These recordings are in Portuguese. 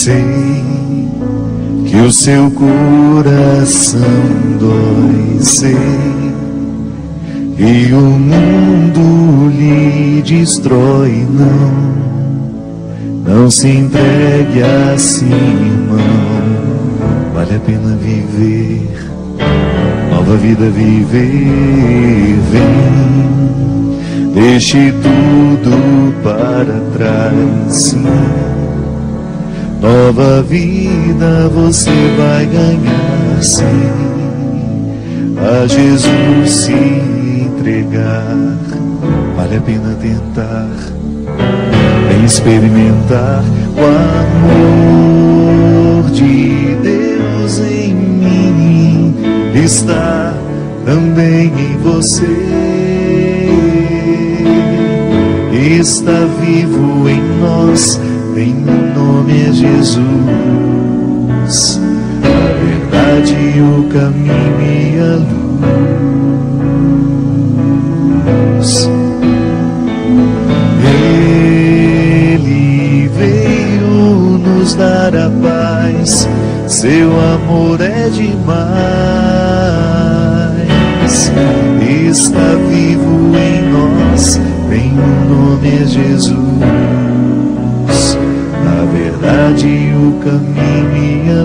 Sei que o seu coração dói, sei, e o mundo lhe destrói. Não se entregue assim, irmão. Vale a pena viver, nova vida viver. Vem, deixe tudo para trás, sim. Nova vida você vai ganhar, sim. A Jesus se entregar, vale a pena tentar. Vem experimentar o amor de Deus em mim. Está também em você. Está vivo em nós. Tem o nome é Jesus, a verdade, o caminho e a luz. Ele veio nos dar a paz, seu amor é demais. Está vivo em nós, tem o nome é Jesus. A verdade, o caminho e a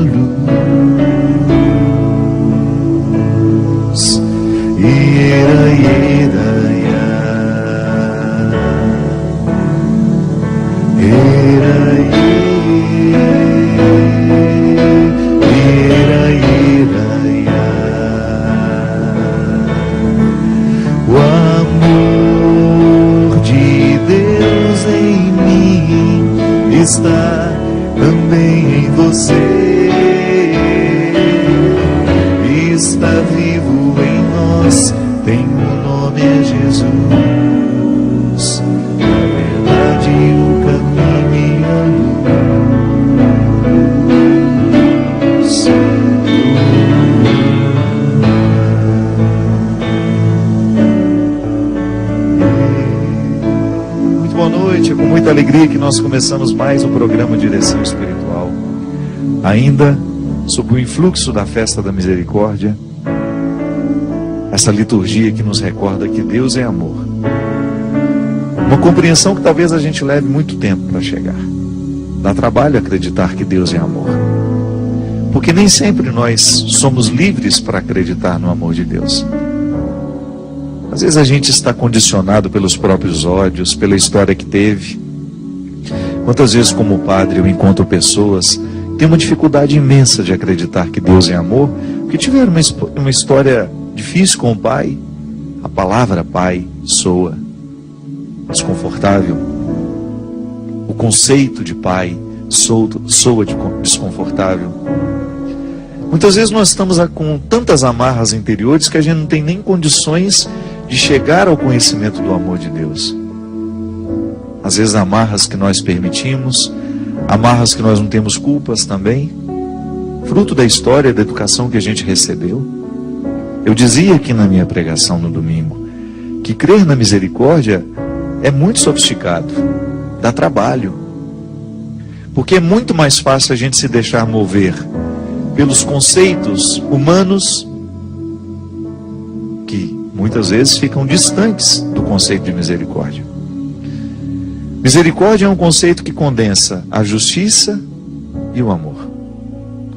luz. Ira, ira, ira, ira, ira, o amor de Deus em mim está também em você. Está vivo em nós, tem o nome é Jesus. A verdade, o caminho e a luz. Muito boa noite, é com muita alegria que nós começamos mais um programa Direção Espiritual, ainda sob o influxo da Festa da Misericórdia, essa liturgia que nos recorda que Deus é amor. Uma compreensão que talvez a gente leve muito tempo para chegar. Dá trabalho acreditar que Deus é amor, porque nem sempre nós somos livres para acreditar no amor de Deus. Às vezes a gente está condicionado pelos próprios ódios, pela história que teve. Quantas vezes, como padre, eu encontro pessoas que têm uma dificuldade imensa de acreditar que Deus é amor, porque tiveram uma história difícil com o pai. A palavra pai soa desconfortável. O conceito de pai soa desconfortável. Muitas vezes nós estamos com tantas amarras interiores que a gente não tem nem condições de chegar ao conhecimento do amor de Deus. Às vezes amarras que nós permitimos, amarras que nós não temos culpas também, fruto da história, da educação que a gente recebeu. Eu dizia aqui na minha pregação no domingo, que crer na misericórdia é muito sofisticado, dá trabalho, porque é muito mais fácil a gente se deixar mover pelos conceitos humanos, que muitas vezes ficam distantes do conceito de misericórdia. Misericórdia é um conceito que condensa a justiça e o amor.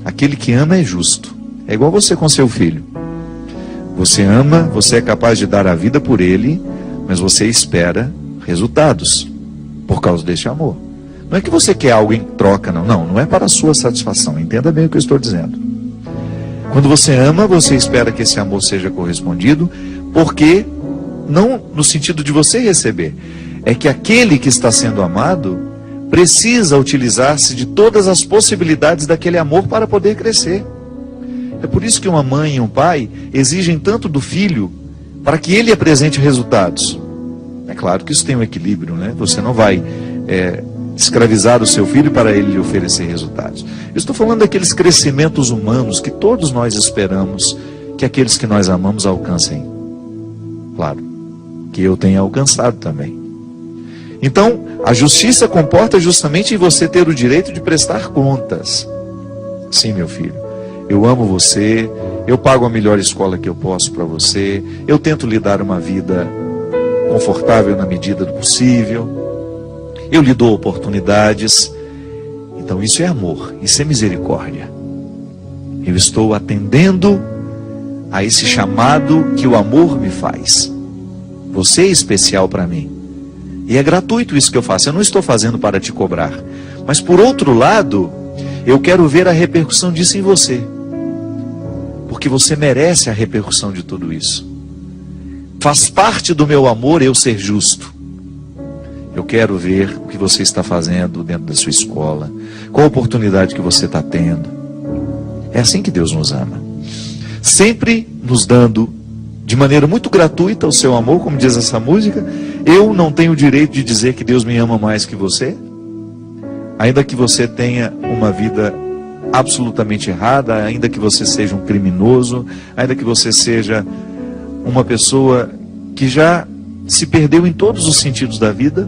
Aquele que ama é justo. É igual você com seu filho. Você ama, você é capaz de dar a vida por ele, mas você espera resultados por causa deste amor. Não é que você quer algo em troca, não. Não é para a sua satisfação. Entenda bem o que eu estou dizendo. Quando você ama, você espera que esse amor seja correspondido, porque, não no sentido de você receber, é que aquele que está sendo amado precisa utilizar-se de todas as possibilidades daquele amor para poder crescer. É por isso que uma mãe e um pai exigem tanto do filho para que ele apresente resultados. É claro que isso tem um equilíbrio, né? Você não vai escravizar o seu filho para ele lhe oferecer resultados. Eu estou falando daqueles crescimentos humanos que todos nós esperamos que aqueles que nós amamos alcancem. Claro, que eu tenha alcançado também. Então, a justiça comporta justamente em você ter o direito de prestar contas. Sim, meu filho, eu amo você, eu pago a melhor escola que eu posso para você, eu tento lhe dar uma vida confortável na medida do possível, eu lhe dou oportunidades. Então isso é amor, isso é misericórdia. Eu estou atendendo a esse chamado que o amor me faz. Você é especial para mim. E é gratuito isso que eu faço, eu não estou fazendo para te cobrar. Mas por outro lado, eu quero ver a repercussão disso em você. Porque você merece a repercussão de tudo isso. Faz parte do meu amor eu ser justo. Eu quero ver o que você está fazendo dentro da sua escola, qual a oportunidade que você está tendo. É assim que Deus nos ama. Sempre nos dando, de maneira muito gratuita, o seu amor, como diz essa música. Eu não tenho o direito de dizer que Deus me ama mais que você. Ainda que você tenha uma vida absolutamente errada, ainda que você seja um criminoso, ainda que você seja uma pessoa que já se perdeu em todos os sentidos da vida,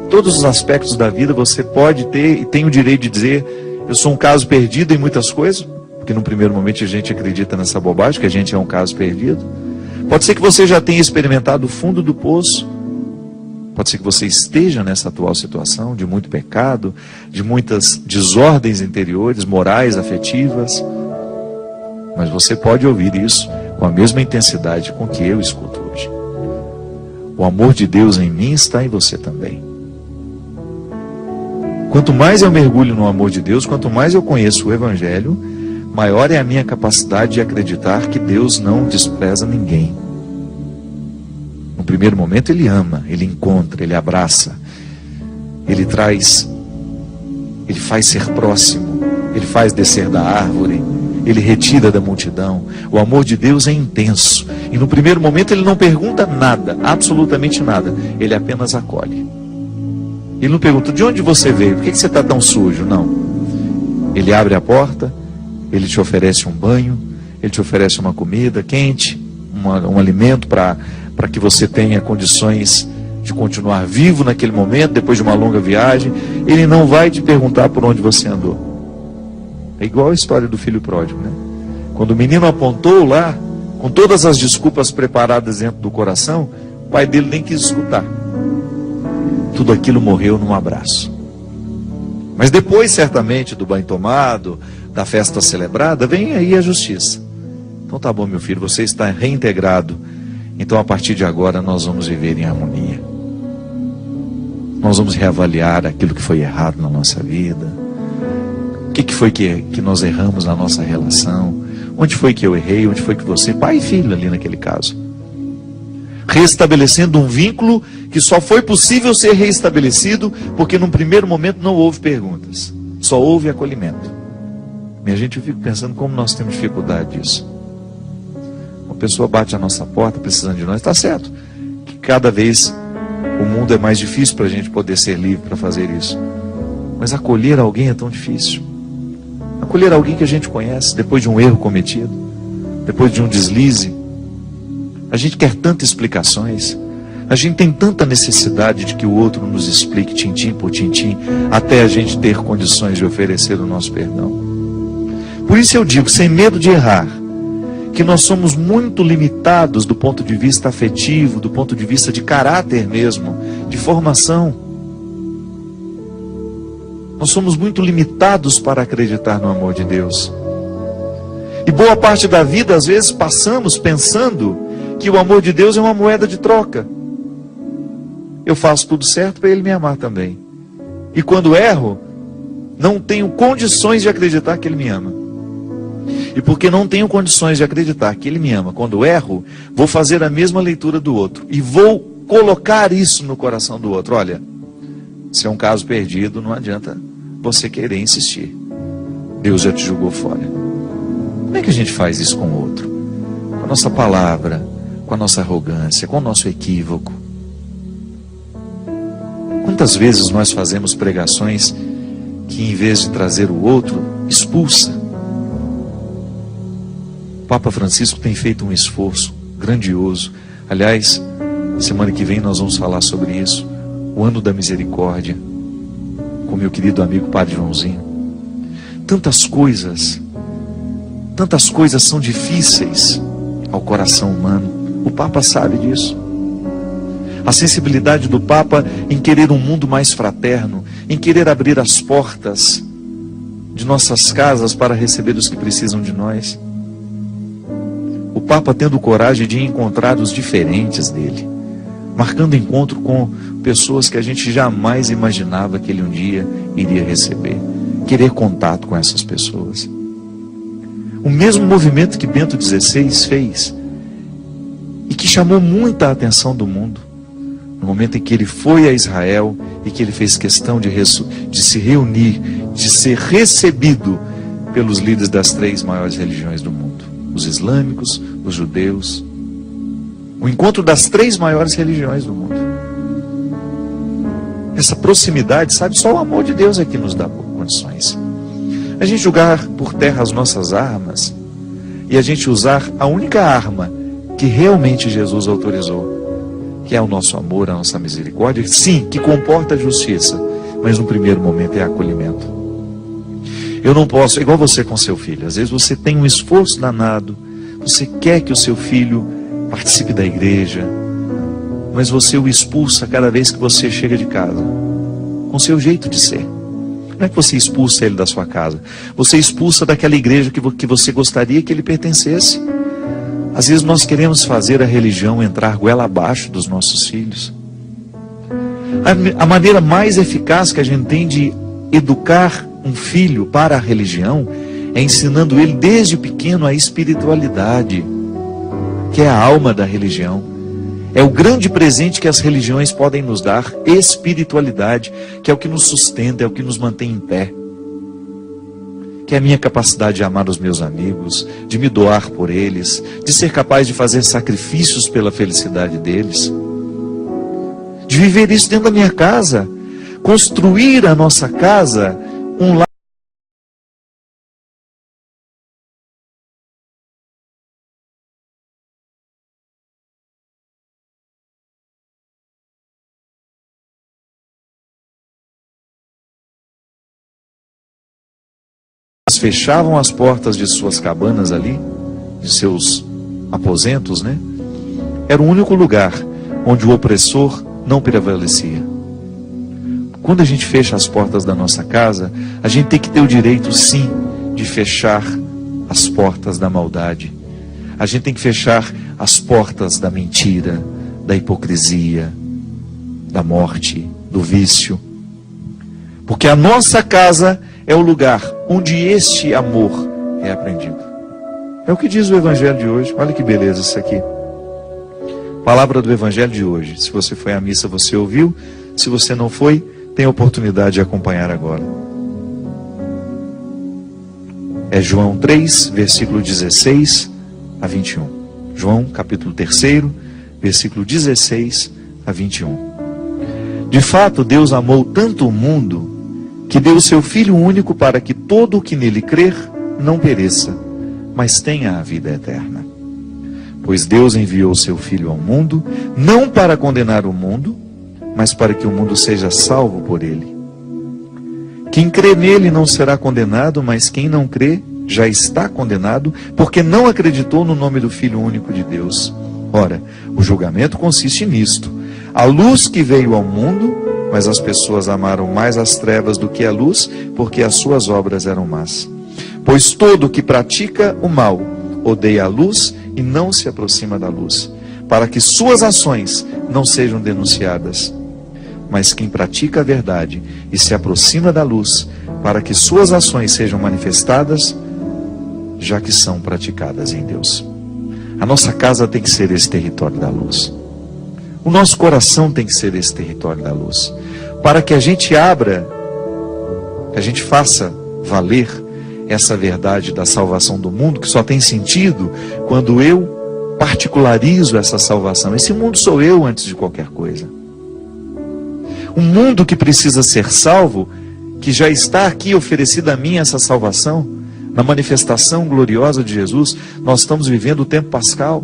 todos os aspectos da vida, você pode ter e tem o direito de dizer: eu sou um caso perdido em muitas coisas, porque num primeiro momento a gente acredita nessa bobagem, que a gente é um caso perdido. Pode ser que você já tenha experimentado o fundo do poço, pode ser que você esteja nessa atual situação de muito pecado, de muitas desordens interiores, morais, afetivas, mas você pode ouvir isso com a mesma intensidade com que eu escuto hoje. O amor de Deus em mim está em você também. Quanto mais eu mergulho no amor de Deus, quanto mais eu conheço o Evangelho, maior é a minha capacidade de acreditar que Deus não despreza ninguém. No primeiro momento Ele ama, Ele encontra, Ele abraça, Ele traz, Ele faz ser próximo, Ele faz descer da árvore, Ele retira da multidão. O amor de Deus é intenso. E no primeiro momento Ele não pergunta nada, absolutamente nada. Ele apenas acolhe. Ele não pergunta: de onde você veio? Por que você está tão sujo? Não. Ele abre a porta, Ele te oferece um banho, Ele te oferece uma comida quente, um alimento para que você tenha condições de continuar vivo naquele momento, depois de uma longa viagem. Ele não vai te perguntar por onde você andou. É igual a história do filho pródigo, né? Quando o menino apontou lá, com todas as desculpas preparadas dentro do coração, o pai dele nem quis escutar. Tudo aquilo morreu num abraço. Mas depois, certamente, do banho tomado, da festa celebrada, vem aí a justiça. Então tá bom, meu filho, você está reintegrado. Então a partir de agora nós vamos viver em harmonia. Nós vamos reavaliar aquilo que foi errado na nossa vida. O que foi que nós erramos na nossa relação? Onde foi que eu errei? Onde foi que você... Pai e filho ali naquele caso. Restabelecendo um vínculo que só foi possível ser reestabelecido porque num primeiro momento não houve perguntas. Só houve acolhimento. Minha gente, eu fico pensando como nós temos dificuldade disso. Uma pessoa bate a nossa porta precisando de nós. Está certo que cada vez o mundo é mais difícil para a gente poder ser livre para fazer isso. Mas acolher alguém é tão difícil. Acolher alguém que a gente conhece depois de um erro cometido, depois de um deslize. A gente quer tantas explicações. A gente tem tanta necessidade de que o outro nos explique tintim por tintim, até a gente ter condições de oferecer o nosso perdão. Por isso eu digo, sem medo de errar, que nós somos muito limitados do ponto de vista afetivo, do ponto de vista de caráter mesmo, de formação. Nós somos muito limitados para acreditar no amor de Deus. E boa parte da vida, às vezes, passamos pensando que o amor de Deus é uma moeda de troca. Eu faço tudo certo para Ele me amar também. E quando erro, não tenho condições de acreditar que Ele me ama. E porque não tenho condições de acreditar que Ele me ama, quando erro, vou fazer a mesma leitura do outro. E vou colocar isso no coração do outro. Olha, se é um caso perdido, não adianta você querer insistir. Deus já te julgou fora. Como é que a gente faz isso com o outro? Com a nossa palavra, com a nossa arrogância, com o nosso equívoco. Quantas vezes nós fazemos pregações que, em vez de trazer o outro, expulsa? O Papa Francisco tem feito um esforço grandioso. Aliás, semana que vem nós vamos falar sobre isso. o ano da misericórdia, com meu querido amigo Padre Joãozinho. Tantas coisas são difíceis ao coração humano. O Papa sabe disso. A sensibilidade do Papa em querer um mundo mais fraterno, em querer abrir as portas de nossas casas para receber os que precisam de nós. O Papa tendo coragem de encontrar os diferentes dele, marcando encontro com pessoas que a gente jamais imaginava que ele um dia iria receber, querer contato com essas pessoas. O mesmo movimento que Bento XVI fez e que chamou muita atenção do mundo, no momento em que ele foi a Israel e que ele fez questão de se reunir, de ser recebido pelos líderes das 3 maiores religiões do mundo, os islâmicos, os judeus, o encontro das 3 maiores religiões do mundo. Essa proximidade, sabe, só o amor de Deus é que nos dá condições. A gente jogar por terra as nossas armas e a gente usar a única arma que realmente Jesus autorizou, que é o nosso amor, a nossa misericórdia, sim, que comporta a justiça, mas no primeiro momento é acolhimento. Eu não posso, igual você com seu filho, às vezes você tem um esforço danado, você quer que o seu filho participe da igreja, mas você o expulsa cada vez que você chega de casa, com seu jeito de ser. Não é que você expulsa ele da sua casa, você expulsa daquela igreja que você gostaria que ele pertencesse. Às vezes nós queremos fazer a religião entrar goela abaixo dos nossos filhos. A maneira mais eficaz que a gente tem de educar um filho para a religião é ensinando ele desde pequeno a espiritualidade, que é a alma da religião. É o grande presente que as religiões podem nos dar, espiritualidade, que é o que nos sustenta, é o que nos mantém em pé. Que é a minha capacidade de amar os meus amigos, de me doar por eles, de ser capaz de fazer sacrifícios pela felicidade deles, de viver isso dentro da minha casa, construir a nossa casa um lar. Fechavam as portas de suas cabanas ali, de seus aposentos, né? Era o único lugar onde o opressor não prevalecia. Quando a gente fecha as portas da nossa casa, a gente tem que ter o direito, sim, de fechar as portas da maldade. A gente tem que fechar as portas da mentira, da hipocrisia, da morte, do vício. Porque a nossa casa é o lugar onde este amor é aprendido. É o que diz o Evangelho de hoje. Olha que beleza isso aqui. Palavra do Evangelho de hoje. Se você foi à missa, você ouviu. Se você não foi, tem a oportunidade de acompanhar agora. É João 3, versículo 16 a 21. João, capítulo 3, versículo 16 a 21. De fato, Deus amou tanto o mundo que deu o seu Filho único para que todo o que nele crer não pereça, mas tenha a vida eterna. Pois Deus enviou o seu Filho ao mundo, não para condenar o mundo, mas para que o mundo seja salvo por ele. Quem crê nele não será condenado, mas quem não crê já está condenado, porque não acreditou no nome do Filho único de Deus. Ora, o julgamento consiste nisto: a luz que veio ao mundo, mas as pessoas amaram mais as trevas do que a luz, porque as suas obras eram más. Pois todo que pratica o mal odeia a luz e não se aproxima da luz, para que suas ações não sejam denunciadas. Mas quem pratica a verdade e se aproxima da luz, para que suas ações sejam manifestadas, já que são praticadas em Deus. A nossa casa tem que ser esse território da luz. O nosso coração tem que ser esse território da luz, para que a gente abra, que a gente faça valer essa verdade da salvação do mundo, que só tem sentido quando eu particularizo essa salvação. Esse mundo sou eu antes de qualquer coisa. Um mundo que precisa ser salvo, que já está aqui oferecida a mim essa salvação, na manifestação gloriosa de Jesus. Nós estamos vivendo o tempo pascal.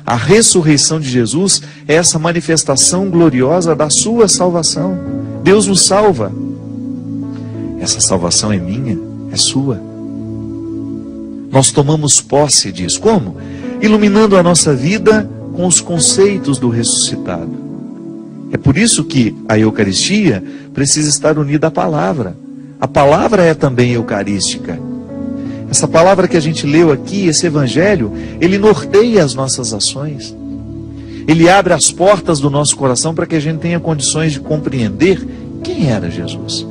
A ressurreição de Jesus é essa manifestação gloriosa da sua salvação. Deus nos salva. Essa salvação é minha, é sua. Nós tomamos posse disso. Como? Iluminando a nossa vida com os conceitos do ressuscitado. É por isso que a Eucaristia precisa estar unida à palavra. A palavra é também eucarística. Essa palavra que a gente leu aqui, esse evangelho, ele norteia as nossas ações. Ele abre as portas do nosso coração para que a gente tenha condições de compreender quem era Jesus.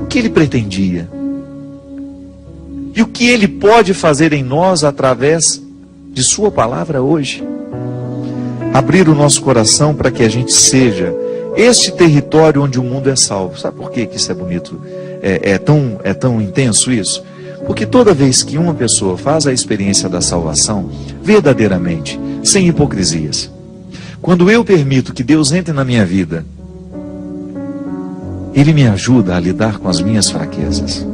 O que ele pretendia. E o que ele pode fazer em nós através de sua palavra hoje. Abrir o nosso coração para que a gente seja este território onde o mundo é salvo. Sabe por que isso é bonito? É tão intenso isso? Porque toda vez que uma pessoa faz a experiência da salvação, verdadeiramente, sem hipocrisias, quando eu permito que Deus entre na minha vida, Ele me ajuda a lidar com as minhas fraquezas.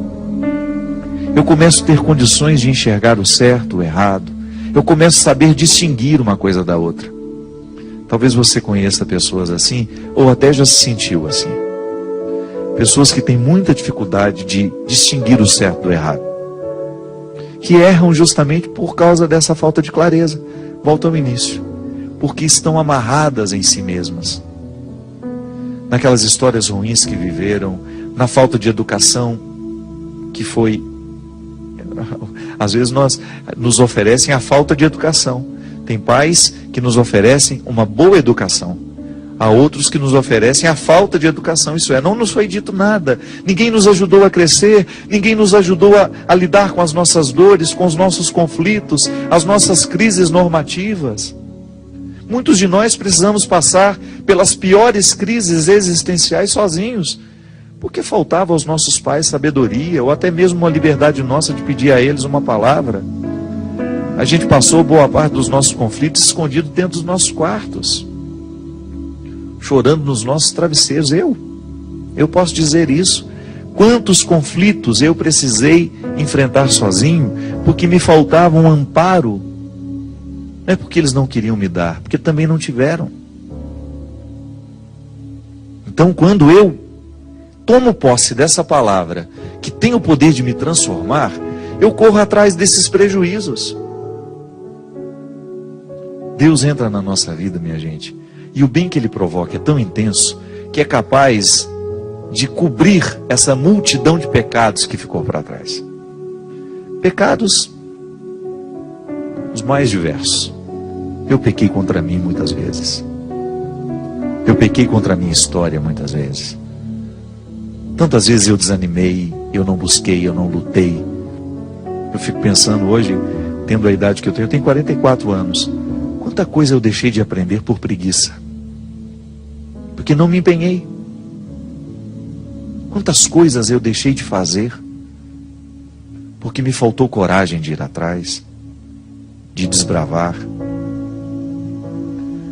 Eu começo a ter condições de enxergar o certo, o errado. Eu começo a saber distinguir uma coisa da outra. Talvez você conheça pessoas assim, ou até já se sentiu assim. Pessoas que têm muita dificuldade de distinguir o certo do errado. Que erram justamente por causa dessa falta de clareza. Volta ao início. Porque estão amarradas em si mesmas. Naquelas histórias ruins que viveram, na falta de educação que foi... Às vezes nos oferecem a falta de educação. Tem pais que nos oferecem uma boa educação. Há outros que nos oferecem a falta de educação. Isso é, não nos foi dito nada. Ninguém nos ajudou a crescer. Ninguém nos ajudou a lidar com as nossas dores, com os nossos conflitos, as nossas crises normativas. Muitos de nós precisamos passar pelas piores crises existenciais sozinhos. Porque faltava aos nossos pais sabedoria, ou até mesmo uma liberdade nossa de pedir a eles uma palavra. A gente passou boa parte dos nossos conflitos escondido dentro dos nossos quartos. Chorando nos nossos travesseiros. Eu posso dizer isso. Quantos conflitos eu precisei enfrentar sozinho, porque me faltava um amparo. Não é porque eles não queriam me dar, porque também não tiveram. Então, quando eu tomo posse dessa palavra, que tem o poder de me transformar, eu corro atrás desses prejuízos. Deus entra na nossa vida, minha gente, e o bem que Ele provoca é tão intenso, que é capaz de cobrir essa multidão de pecados que ficou para trás. Pecados os mais diversos. Eu pequei contra mim muitas vezes. Eu pequei contra a minha história muitas vezes. Tantas vezes eu desanimei, eu não busquei, eu não lutei. Eu fico pensando hoje, tendo a idade que eu tenho 44 anos. Quanta coisa eu deixei de aprender por preguiça. Porque não me empenhei. Quantas coisas eu deixei de fazer. Porque me faltou coragem de ir atrás. De desbravar.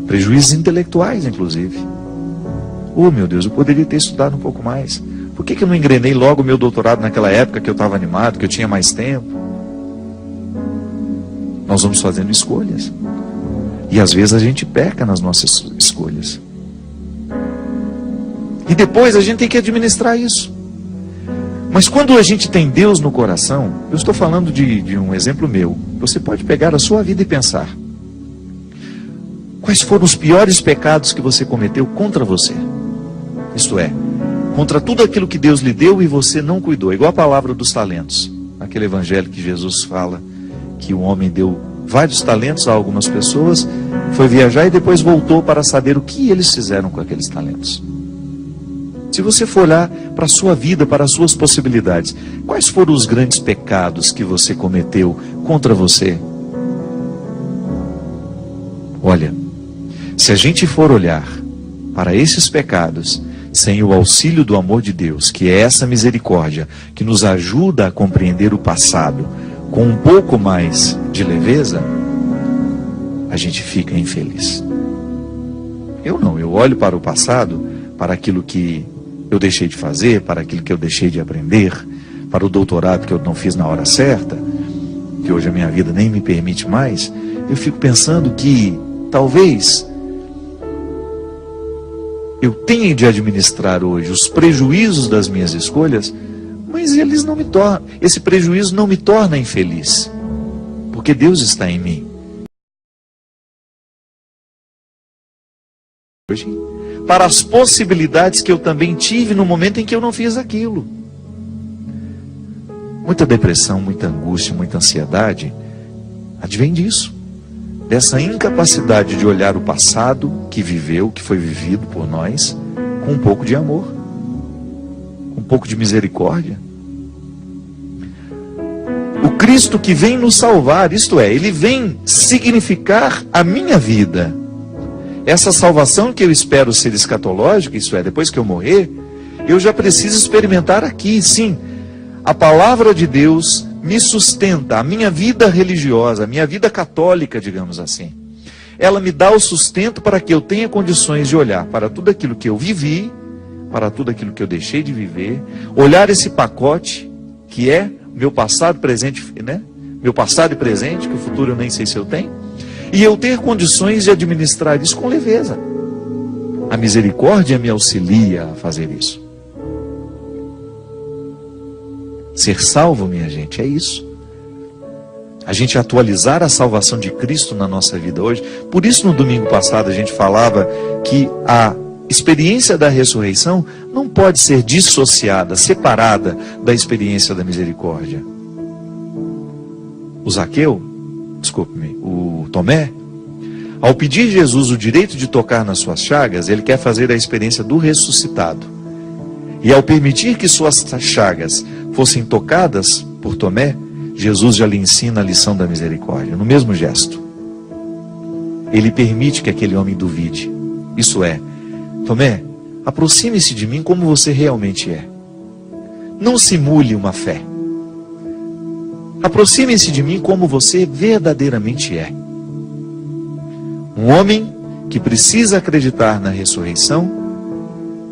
Prejuízos intelectuais, inclusive. Oh, meu Deus, eu poderia ter estudado um pouco mais. Por que eu não engrenei logo o meu doutorado naquela época que eu estava animado, que eu tinha mais tempo? Nós vamos fazendo escolhas. E às vezes a gente peca nas nossas escolhas. E depois a gente tem que administrar isso. Mas quando a gente tem Deus no coração, eu estou falando de um exemplo meu. Você pode pegar a sua vida e pensar. Quais foram os piores pecados que você cometeu contra você? Isto é, contra tudo aquilo que Deus lhe deu e você não cuidou. Igual a palavra dos talentos. Aquele evangelho que Jesus fala que o homem deu vários talentos a algumas pessoas, foi viajar e depois voltou para saber o que eles fizeram com aqueles talentos. Se você for olhar para a sua vida, para as suas possibilidades, quais foram os grandes pecados que você cometeu contra você? Olha, se a gente for olhar para esses pecados, sem o auxílio do amor de Deus, que é essa misericórdia, que nos ajuda a compreender o passado com um pouco mais de leveza, a gente fica infeliz. Eu olho para o passado, para aquilo que eu deixei de fazer, para aquilo que eu deixei de aprender, para o doutorado que eu não fiz na hora certa. porque hoje a minha vida nem me permite mais, eu fico pensando que talvez eu tenha de administrar hoje os prejuízos das minhas escolhas, mas eles não me tornam, esse prejuízo não me torna infeliz, porque Deus está em mim. Hoje, para as possibilidades que eu também tive no momento em que eu não fiz aquilo. Muita depressão, muita angústia, muita ansiedade advém disso, dessa incapacidade de olhar o passado que viveu, que foi vivido por nós, com um pouco de amor, com um pouco de misericórdia. O Cristo que vem nos salvar, isto é, Ele vem significar a minha vida. Essa salvação que eu espero ser escatológica, isso é, depois que eu morrer, eu já preciso experimentar aqui, sim. A palavra de Deus me sustenta, a minha vida religiosa, a minha vida católica, digamos assim. Ela me dá o sustento para que eu tenha condições de olhar para tudo aquilo que eu vivi, para tudo aquilo que eu deixei de viver, olhar esse pacote que é meu passado, presente, né? Meu passado e presente, que o futuro eu nem sei se eu tenho, e eu ter condições de administrar isso com leveza. A misericórdia me auxilia a fazer isso. Ser salvo, minha gente, é isso. A gente atualizar a salvação de Cristo na nossa vida hoje. Por isso, no domingo passado, a gente falava que a experiência da ressurreição não pode ser dissociada, separada da experiência da misericórdia. O Zaqueu, desculpe-me, o Tomé, ao pedir Jesus o direito de tocar nas suas chagas, ele quer fazer a experiência do ressuscitado. E ao permitir que suas chagas fossem tocadas por Tomé, Jesus já lhe ensina a lição da misericórdia, no mesmo gesto. Ele permite que aquele homem duvide. Isso é, Tomé, aproxime-se de mim como você realmente é. Não simule uma fé. Aproxime-se de mim como você verdadeiramente é. Um homem que precisa acreditar na ressurreição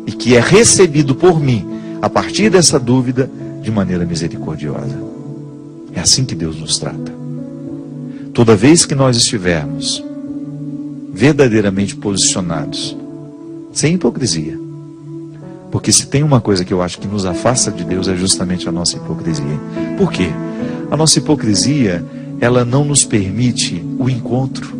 e que é recebido por mim, a partir dessa dúvida, de maneira misericordiosa. É assim que Deus nos trata. Toda vez que nós estivermos verdadeiramente posicionados, sem hipocrisia, porque se tem uma coisa que eu acho que nos afasta de Deus é justamente a nossa hipocrisia. Por quê? A nossa hipocrisia, ela não nos permite o encontro.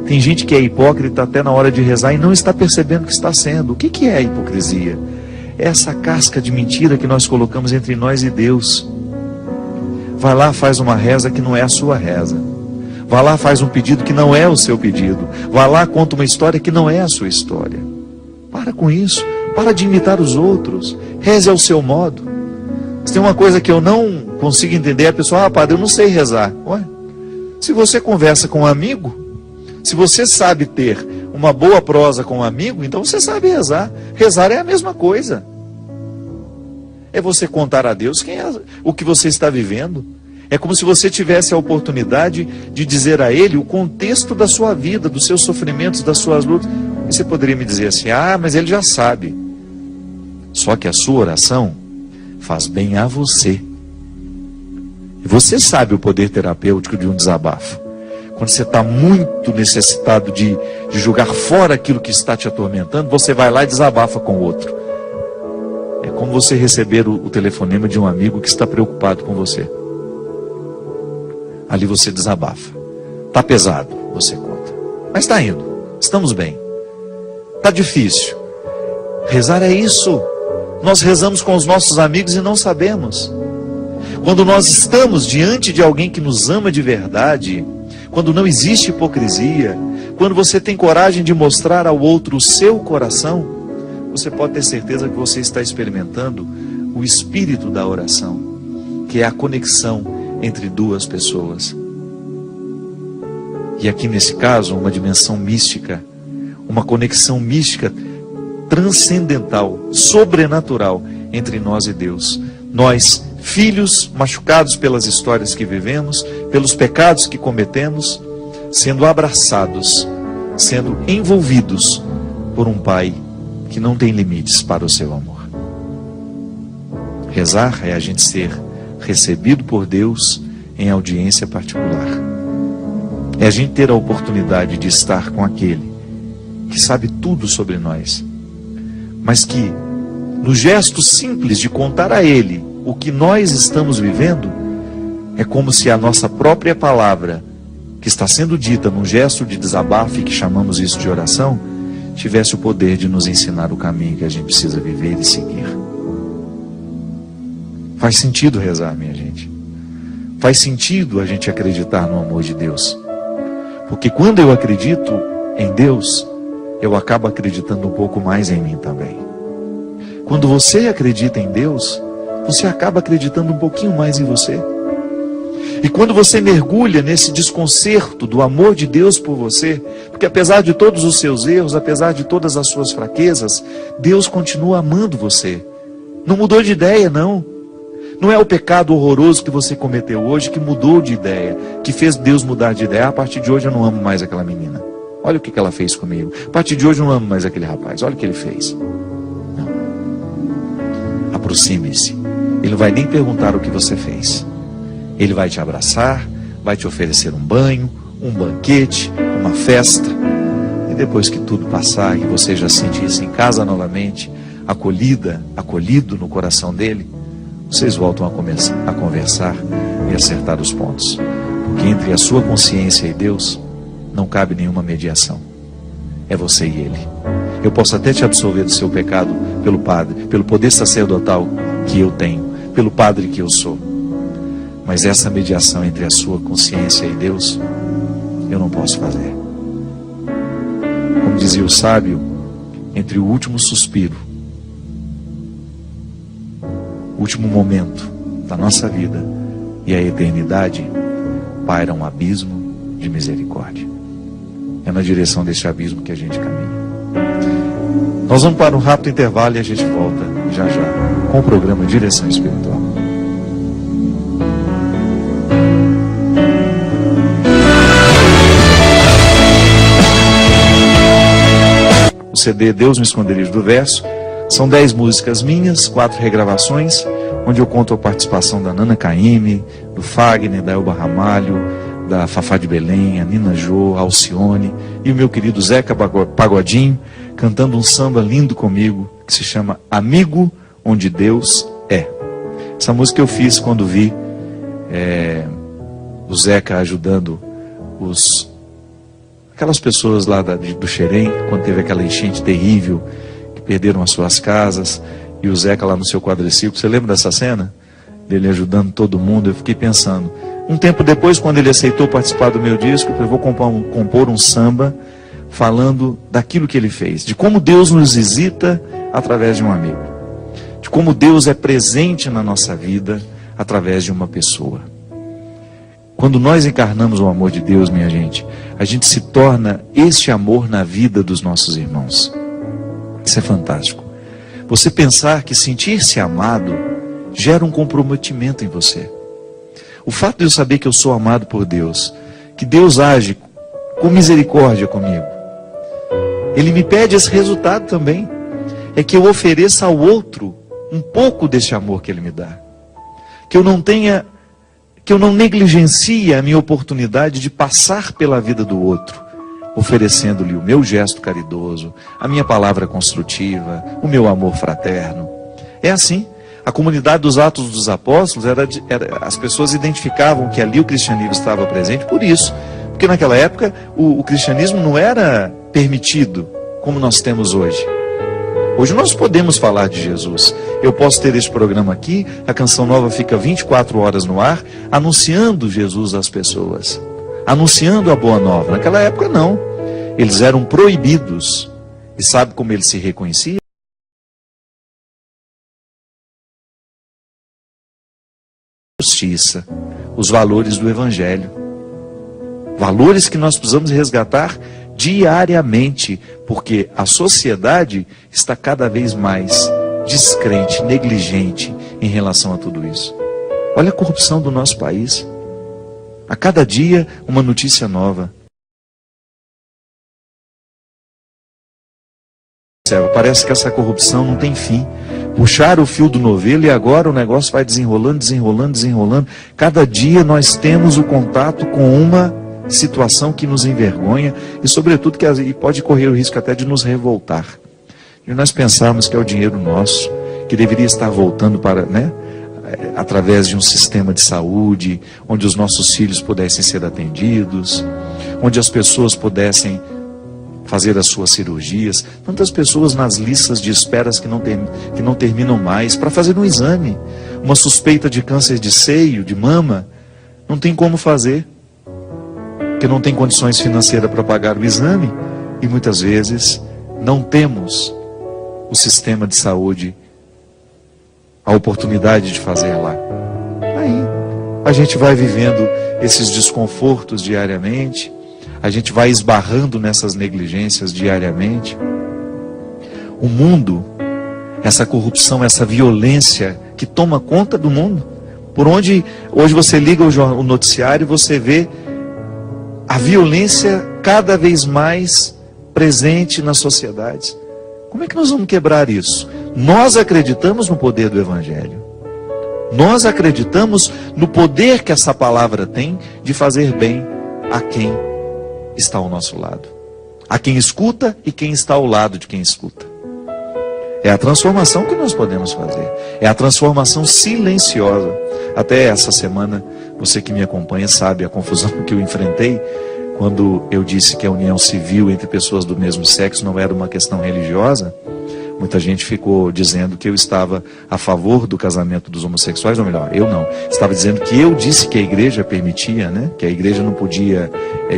Tem gente que é hipócrita até na hora de rezar e não está percebendo que está sendo. O que é a hipocrisia? É essa casca de mentira que nós colocamos entre nós e Deus. Vai lá, faz uma reza que não é a sua reza. Vai lá, faz um pedido que não é o seu pedido. Vai lá, conta uma história que não é a sua história. Para com isso. Para de imitar os outros. Reze ao seu modo. Se tem uma coisa que eu não consigo entender, a pessoa, padre, eu não sei rezar. Ué, se você conversa com um amigo, se você sabe ter uma boa prosa com um amigo, então você sabe rezar. Rezar é a mesma coisa. É você contar a Deus o que você está vivendo. É como se você tivesse a oportunidade de dizer a Ele o contexto da sua vida, dos seus sofrimentos, das suas lutas. E você poderia me dizer assim, mas Ele já sabe. Só que a sua oração faz bem a você. E você sabe o poder terapêutico de um desabafo. Quando você está muito necessitado de jogar fora aquilo que está te atormentando, você vai lá e desabafa com o outro. É como você receber o telefonema de um amigo que está preocupado com você. Ali você desabafa. Está pesado, você conta. Mas está indo, estamos bem. Está difícil. Rezar é isso. Nós rezamos com os nossos amigos e não sabemos. Quando nós estamos diante de alguém que nos ama de verdade, quando não existe hipocrisia, quando você tem coragem de mostrar ao outro o seu coração, você pode ter certeza que você está experimentando o espírito da oração, que é a conexão entre duas pessoas. E aqui nesse caso, uma dimensão mística, uma conexão mística transcendental, sobrenatural entre nós e Deus. Nós, filhos machucados pelas histórias que vivemos, pelos pecados que cometemos, sendo abraçados, sendo envolvidos por um Pai que não tem limites para o seu amor. Rezar é a gente ser recebido por Deus em audiência particular. É a gente ter a oportunidade de estar com aquele que sabe tudo sobre nós, mas que, no gesto simples de contar a ele o que nós estamos vivendo, é como se a nossa própria palavra, que está sendo dita num gesto de desabafo, e que chamamos isso de oração, tivesse o poder de nos ensinar o caminho que a gente precisa viver e seguir. Faz sentido rezar, minha gente. Faz sentido a gente acreditar no amor de Deus. Porque quando eu acredito em Deus, eu acabo acreditando um pouco mais em mim também. Quando você acredita em Deus, você acaba acreditando um pouquinho mais em você. E quando você mergulha nesse desconcerto do amor de Deus por você, porque apesar de todos os seus erros, apesar de todas as suas fraquezas, Deus continua amando você. Não mudou de ideia, não. Não é o pecado horroroso que você cometeu hoje que mudou de ideia, que fez Deus mudar de ideia. A partir de hoje eu não amo mais aquela menina. Olha o que ela fez comigo. A partir de hoje eu não amo mais aquele rapaz. Olha o que ele fez. Não. Aproxime-se. Ele não vai nem perguntar o que você fez. Ele vai te abraçar, vai te oferecer um banho, um banquete, uma festa. E depois que tudo passar e você já se sentisse em casa novamente, acolhido no coração dele, vocês voltam a conversar e acertar os pontos. Porque entre a sua consciência e Deus, não cabe nenhuma mediação. É você e ele. Eu posso até te absolver do seu pecado pelo Padre, pelo poder sacerdotal que eu tenho, pelo Padre que eu sou. Mas essa mediação entre a sua consciência e Deus, eu não posso fazer. Como dizia o sábio, entre o último suspiro, o último momento da nossa vida e a eternidade, paira um abismo de misericórdia. É na direção desse abismo que a gente caminha. Nós vamos para um rápido intervalo e a gente volta já com o programa Direção Espiritual. O CD Deus me esconderijo do verso são 10 músicas minhas, 4 regravações, onde eu conto a participação da Nana Caymmi, do Fagner, da Elba Ramalho, da Fafá de Belém, a Nina Jô, a Alcione e o meu querido Zeca Pagodinho, cantando um samba lindo comigo, que se chama Amigo Onde Deus É. Essa música eu fiz quando vi o Zeca ajudando aquelas pessoas lá do Xerém, quando teve aquela enchente terrível, que perderam as suas casas, e o Zeca lá no seu quadriciclo. Você lembra dessa cena? Dele ajudando todo mundo. Eu fiquei pensando, um tempo depois, quando ele aceitou participar do meu disco, eu vou compor um samba falando daquilo que ele fez, de como Deus nos visita através de um amigo, de como Deus é presente na nossa vida através de uma pessoa. Quando nós encarnamos o amor de Deus, minha gente, a gente se torna este amor na vida dos nossos irmãos. Isso é fantástico. Você pensar que sentir-se amado gera um comprometimento em você. O fato de eu saber que eu sou amado por Deus, que Deus age com misericórdia comigo, Ele me pede esse resultado também. É que eu ofereça ao outro um pouco desse amor que Ele me dá. Que eu não negligencie a minha oportunidade de passar pela vida do outro, oferecendo-lhe o meu gesto caridoso, a minha palavra construtiva, o meu amor fraterno. É assim. A comunidade dos Atos dos Apóstolos, as pessoas identificavam que ali o cristianismo estava presente por isso. Porque naquela época o cristianismo não era permitido como nós temos hoje. Hoje nós podemos falar de Jesus. Eu posso ter este programa aqui, a Canção Nova fica 24 horas no ar, anunciando Jesus às pessoas, anunciando a boa nova. Naquela época não. Eles eram proibidos. E sabe como eles se reconheciam? Justiça, os valores do Evangelho. Valores que nós precisamos resgatar diariamente, porque a sociedade está cada vez mais descrente, negligente em relação a tudo isso. Olha a corrupção do nosso país. A cada dia uma notícia nova. Parece que essa corrupção não tem fim, puxar o fio do novelo e agora o negócio vai desenrolando, desenrolando, desenrolando. Cada dia nós temos o contato com uma situação que nos envergonha e, sobretudo, que pode correr o risco até de nos revoltar. E nós pensarmos que é o dinheiro nosso, que deveria estar voltando para, através de um sistema de saúde, onde os nossos filhos pudessem ser atendidos, onde as pessoas pudessem fazer as suas cirurgias. Tantas pessoas nas listas de esperas que não terminam mais para fazer um exame, uma suspeita de câncer de seio, de mama, não tem como fazer, porque não tem condições financeiras para pagar o exame, e muitas vezes não temos o sistema de saúde, a oportunidade de fazer lá. Aí a gente vai vivendo esses desconfortos diariamente, a gente vai esbarrando nessas negligências diariamente. O mundo, essa corrupção, essa violência que toma conta do mundo, por onde hoje você liga o noticiário e você vê a violência cada vez mais presente nas sociedades. Como é que nós vamos quebrar isso? Nós acreditamos no poder do Evangelho. Nós acreditamos no poder que essa palavra tem de fazer bem a quem está ao nosso lado, a quem escuta e quem está ao lado de quem escuta. É a transformação que nós podemos fazer, é a transformação silenciosa. Até essa semana, você que me acompanha sabe a confusão que eu enfrentei quando eu disse que a união civil entre pessoas do mesmo sexo não era uma questão religiosa. Muita gente ficou dizendo que eu estava a favor do casamento dos homossexuais, ou melhor, eu não. Estava dizendo que eu disse que a igreja permitia, que a igreja não podia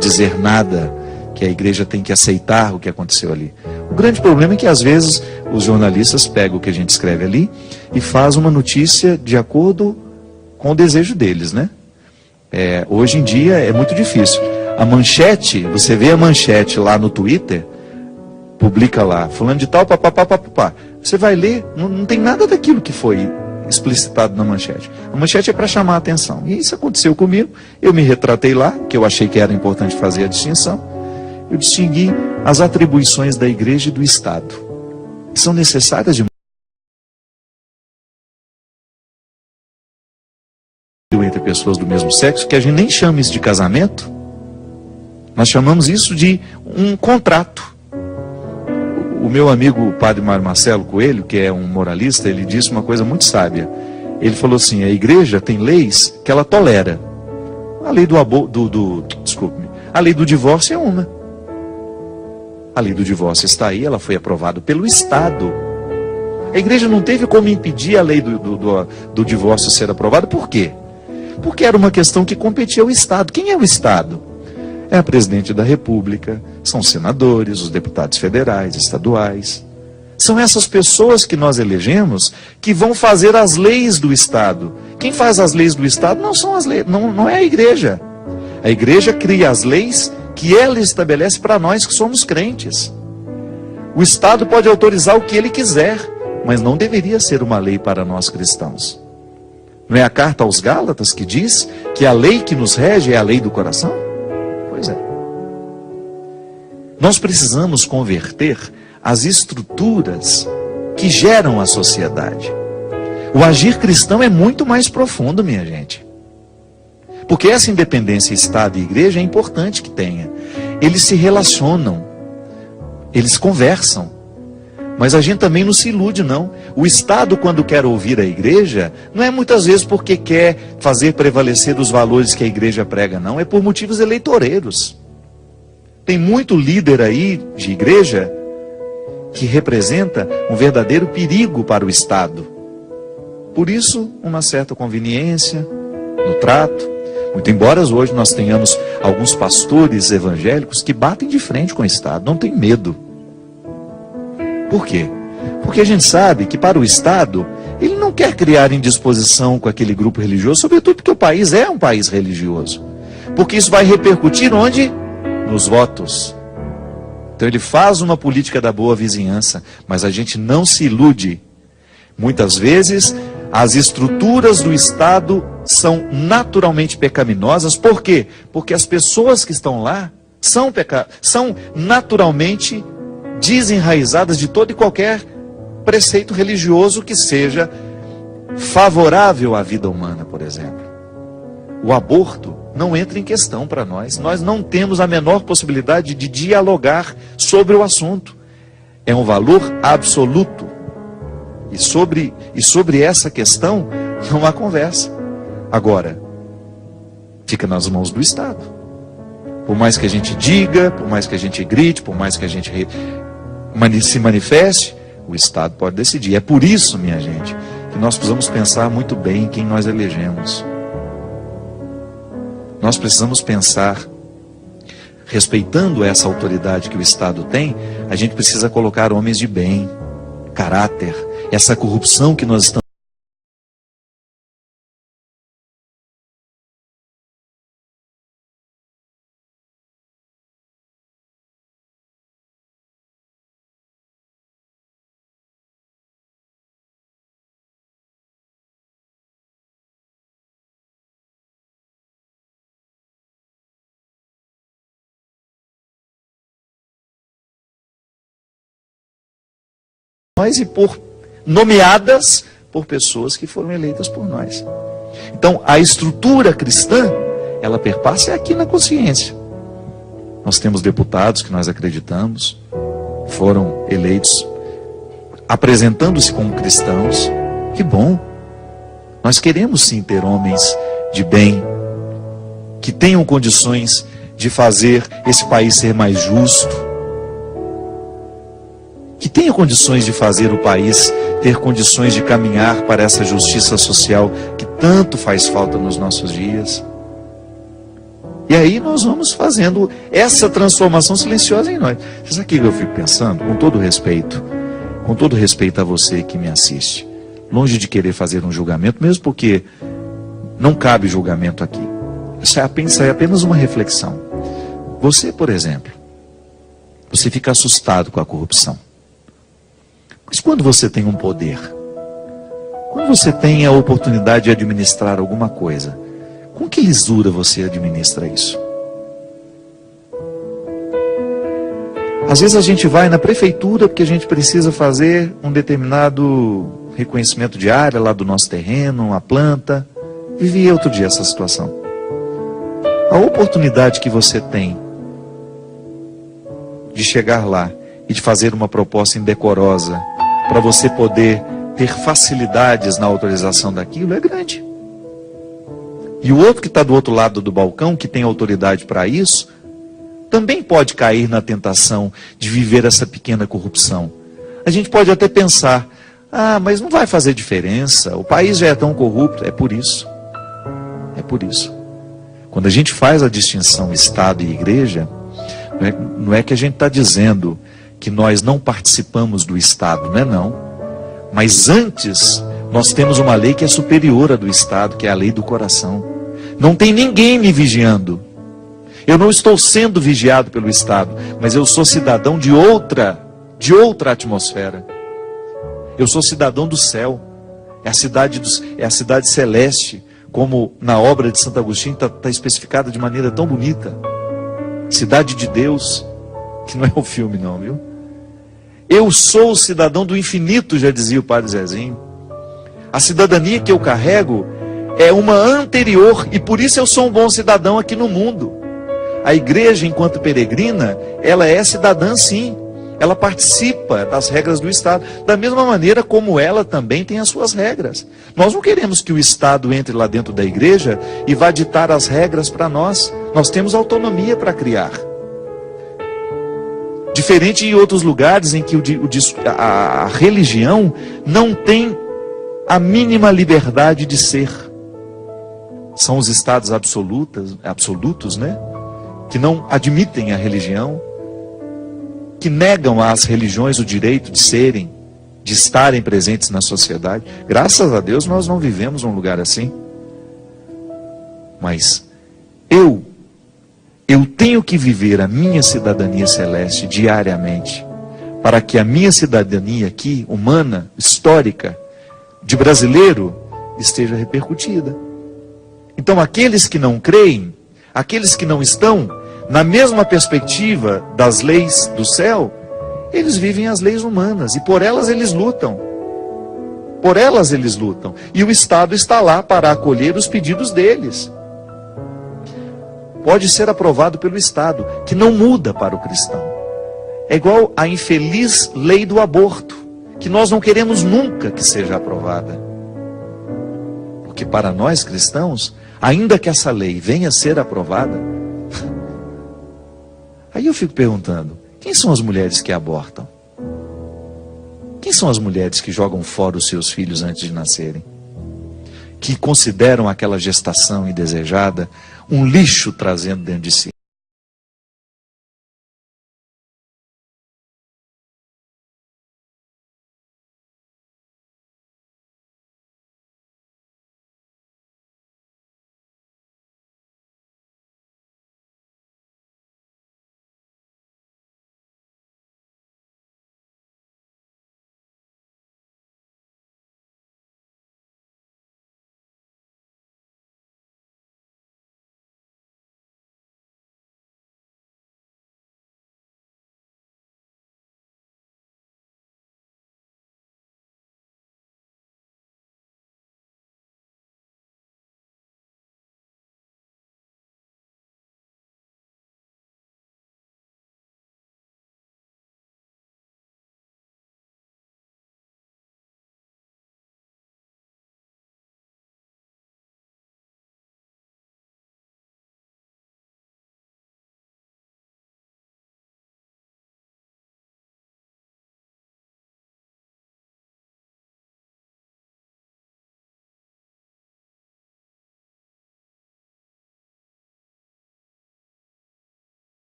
dizer nada, que a igreja tem que aceitar o que aconteceu ali. O grande problema é que às vezes os jornalistas pegam o que a gente escreve ali e faz uma notícia de acordo com o desejo deles, hoje em dia é muito difícil. A manchete, você vê a manchete lá no Twitter, publica lá, fulano de tal, papapá. Você vai ler, não tem nada daquilo que foi explicitado na manchete. A manchete é para chamar a atenção. E isso aconteceu comigo, eu me retratei lá, que eu achei que era importante fazer a distinção. Eu distingui as atribuições da igreja e do Estado, que são necessárias entre pessoas do mesmo sexo, que a gente nem chama isso de casamento, nós chamamos isso de um contrato. O meu amigo, o padre Mário Marcelo Coelho, que é um moralista, ele disse uma coisa muito sábia. Ele falou assim: a igreja tem leis que ela tolera. A lei a lei do divórcio é uma. A lei do divórcio está aí, ela foi aprovada pelo Estado. A igreja não teve como impedir a lei do divórcio ser aprovada. Por quê? Porque era uma questão que competia ao Estado. Quem é o Estado? É a presidente da República, são senadores, os deputados federais, estaduais. São essas pessoas que nós elegemos que vão fazer as leis do Estado. Quem faz as leis do Estado não são as leis, não é a igreja. A igreja cria as leis que ela estabelece para nós que somos crentes. O Estado pode autorizar o que ele quiser, mas não deveria ser uma lei para nós cristãos. Não é a carta aos Gálatas que diz que a lei que nos rege é a lei do coração? Pois é. Nós precisamos converter as estruturas que geram a sociedade. O agir cristão é muito mais profundo, minha gente. Porque essa independência Estado e Igreja é importante que tenha. Eles se relacionam, eles conversam. Mas a gente também não se ilude, não. O Estado, quando quer ouvir a igreja, não é muitas vezes porque quer fazer prevalecer os valores que a igreja prega, não. É por motivos eleitoreiros. Tem muito líder aí de igreja que representa um verdadeiro perigo para o Estado. Por isso, uma certa conveniência no trato. Muito embora hoje nós tenhamos alguns pastores evangélicos que batem de frente com o Estado, não tem medo. Por quê? Porque a gente sabe que para o Estado, ele não quer criar indisposição com aquele grupo religioso, sobretudo porque o país é um país religioso. Porque isso vai repercutir onde? Nos votos. Então ele faz uma política da boa vizinhança, mas a gente não se ilude. Muitas vezes, as estruturas do Estado são naturalmente pecaminosas. Por quê? Porque as pessoas que estão lá são naturalmente desenraizadas de toda e qualquer preceito religioso que seja favorável à vida humana, por exemplo. O aborto não entra em questão para nós. Nós não temos a menor possibilidade de dialogar sobre o assunto. É um valor absoluto. E sobre essa questão não há conversa. Agora, fica nas mãos do Estado. Por mais que a gente diga, por mais que a gente grite, por mais que a gente se manifeste, o Estado pode decidir. É por isso, minha gente, que nós precisamos pensar muito bem em quem nós elegemos. Nós precisamos pensar, respeitando essa autoridade que o Estado tem, a gente precisa colocar homens de bem, caráter, essa corrupção que nós estamos. E por nomeadas por pessoas que foram eleitas por nós. Então, a estrutura cristã, ela perpassa aqui na consciência. Nós temos deputados que nós acreditamos, foram eleitos apresentando-se como cristãos. Que bom! Nós queremos sim ter homens de bem, que tenham condições de fazer esse país ser mais justo, que tenha condições de fazer o país ter condições de caminhar para essa justiça social que tanto faz falta nos nossos dias. E aí nós vamos fazendo essa transformação silenciosa em nós. Você sabe o que eu fico pensando? Com todo respeito a você que me assiste, longe de querer fazer um julgamento, mesmo porque não cabe julgamento aqui. Isso é apenas uma reflexão. Você, por exemplo, você fica assustado com a corrupção. Mas quando você tem um poder, quando você tem a oportunidade de administrar alguma coisa, com que lisura você administra isso? Às vezes a gente vai na prefeitura porque a gente precisa fazer um determinado reconhecimento de área lá do nosso terreno, uma planta. Vivi outro dia essa situação. A oportunidade que você tem de chegar lá e de fazer uma proposta indecorosa para você poder ter facilidades na autorização daquilo é grande. E o outro que está do outro lado do balcão, que tem autoridade para isso, também pode cair na tentação de viver essa pequena corrupção. A gente pode até pensar, mas não vai fazer diferença, o país já é tão corrupto. É por isso. É por isso. Quando a gente faz a distinção Estado e Igreja, não é que a gente está dizendo que nós não participamos do Estado, não é não. Mas antes, nós temos uma lei que é superior à do Estado, que é a lei do coração. Não tem ninguém me vigiando. Eu não estou sendo vigiado pelo Estado, mas eu sou cidadão de outra atmosfera. Eu sou cidadão do céu. É a cidade celeste, como na obra de Santo Agostinho está especificada de maneira tão bonita. Cidade de Deus, que não é um filme não, viu? Eu sou o cidadão do infinito, já dizia o padre Zezinho. A cidadania que eu carrego é uma anterior, e por isso eu sou um bom cidadão aqui no mundo. A igreja, enquanto peregrina, ela é cidadã sim. Ela participa das regras do Estado, da mesma maneira como ela também tem as suas regras. Nós não queremos que o Estado entre lá dentro da igreja e vá ditar as regras para nós. Nós temos autonomia para criar. Diferente em outros lugares em que a religião não tem a mínima liberdade de ser. São os estados absolutos, né? Que não admitem a religião, que negam às religiões o direito de serem, de estarem presentes na sociedade. Graças a Deus nós não vivemos num lugar assim. Mas eu tenho que viver a minha cidadania celeste diariamente, para que a minha cidadania aqui, humana, histórica, de brasileiro, esteja repercutida. Então aqueles que não creem, aqueles que não estão na mesma perspectiva das leis do céu, Eles vivem as leis humanas e por elas eles lutam. Por elas eles lutam. E o Estado está lá para acolher os pedidos deles. Pode ser aprovado pelo Estado, que não muda para o cristão. É igual à infeliz lei do aborto, que nós não queremos nunca que seja aprovada. Porque para nós cristãos, ainda que essa lei venha a ser aprovada, aí eu fico perguntando, quem são as mulheres que abortam? Quem são as mulheres que jogam fora os seus filhos antes de nascerem? Que consideram aquela gestação indesejada um lixo trazendo dentro de si?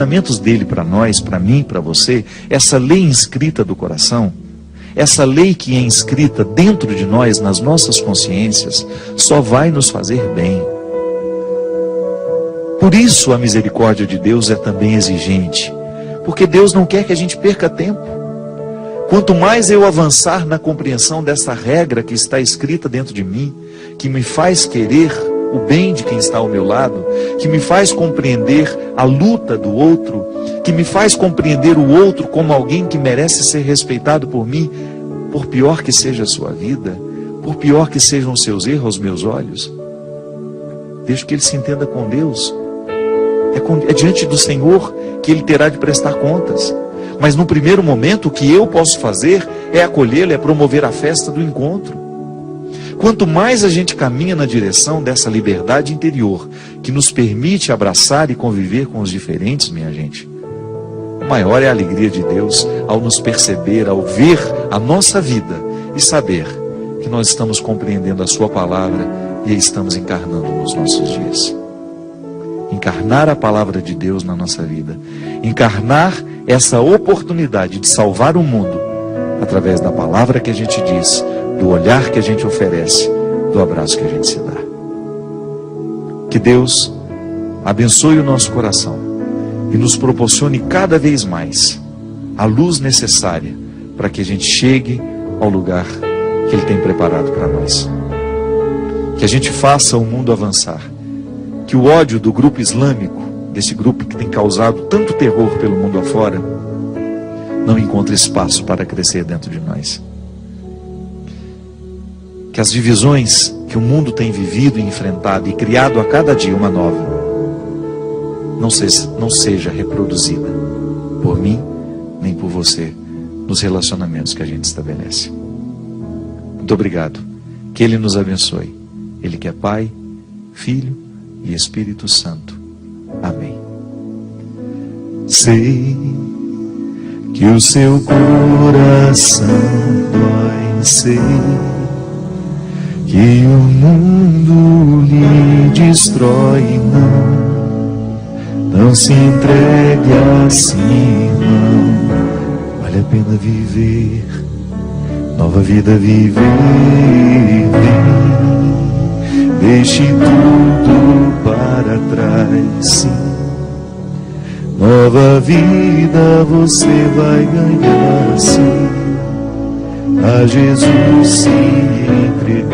ensinamentos dele para nós, para mim, para você, essa lei inscrita do coração, essa lei que é inscrita dentro de nós, nas nossas consciências, só vai nos fazer bem. Por isso a misericórdia de Deus é também exigente, porque Deus não quer que a gente perca tempo. Quanto mais eu avançar na compreensão dessa regra que está escrita dentro de mim, que me faz querer o bem de quem está ao meu lado, que me faz compreender a luta do outro, que me faz compreender o outro como alguém que merece ser respeitado por mim, por pior que seja a sua vida, por pior que sejam os seus erros aos meus olhos. Deixa que ele se entenda com Deus. É diante do Senhor que ele terá de prestar contas. Mas no primeiro momento o que eu posso fazer é acolhê-lo, é promover a festa do encontro. Quanto mais a gente caminha na direção dessa liberdade interior, que nos permite abraçar e conviver com os diferentes, minha gente, maior é a alegria de Deus ao nos perceber, ao ver a nossa vida e saber que nós estamos compreendendo a sua palavra e a estamos encarnando nos nossos dias. Encarnar a palavra de Deus na nossa vida, encarnar essa oportunidade de salvar o mundo através da palavra que a gente diz, do olhar que a gente oferece, do abraço que a gente se dá. Que Deus abençoe o nosso coração e nos proporcione cada vez mais a luz necessária para que a gente chegue ao lugar que Ele tem preparado para nós. Que a gente faça o mundo avançar. Que o ódio do grupo islâmico, desse grupo que tem causado tanto terror pelo mundo afora, não encontre espaço para crescer dentro de nós. Que as divisões que o mundo tem vivido e enfrentado e criado a cada dia uma nova, não seja reproduzida por mim, nem por você, nos relacionamentos que a gente estabelece. Muito obrigado. Que Ele nos abençoe. Ele que é Pai, Filho e Espírito Santo. Amém. Sei que o seu coração dói, sei que o mundo lhe destrói, não se entregue assim, não. Vale a pena viver, nova vida viver, deixe tudo para trás, sim. Nova vida você vai ganhar, sim. A Jesus se entregar,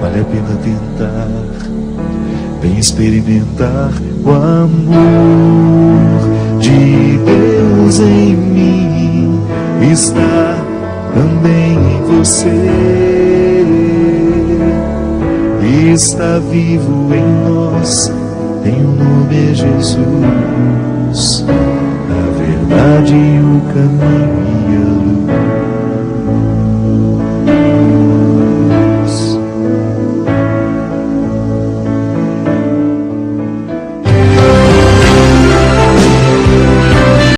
vale a pena tentar, bem experimentar o amor de Deus em mim, está também em você, está vivo em nós, tem o nome é Jesus, a verdade, o caminho e a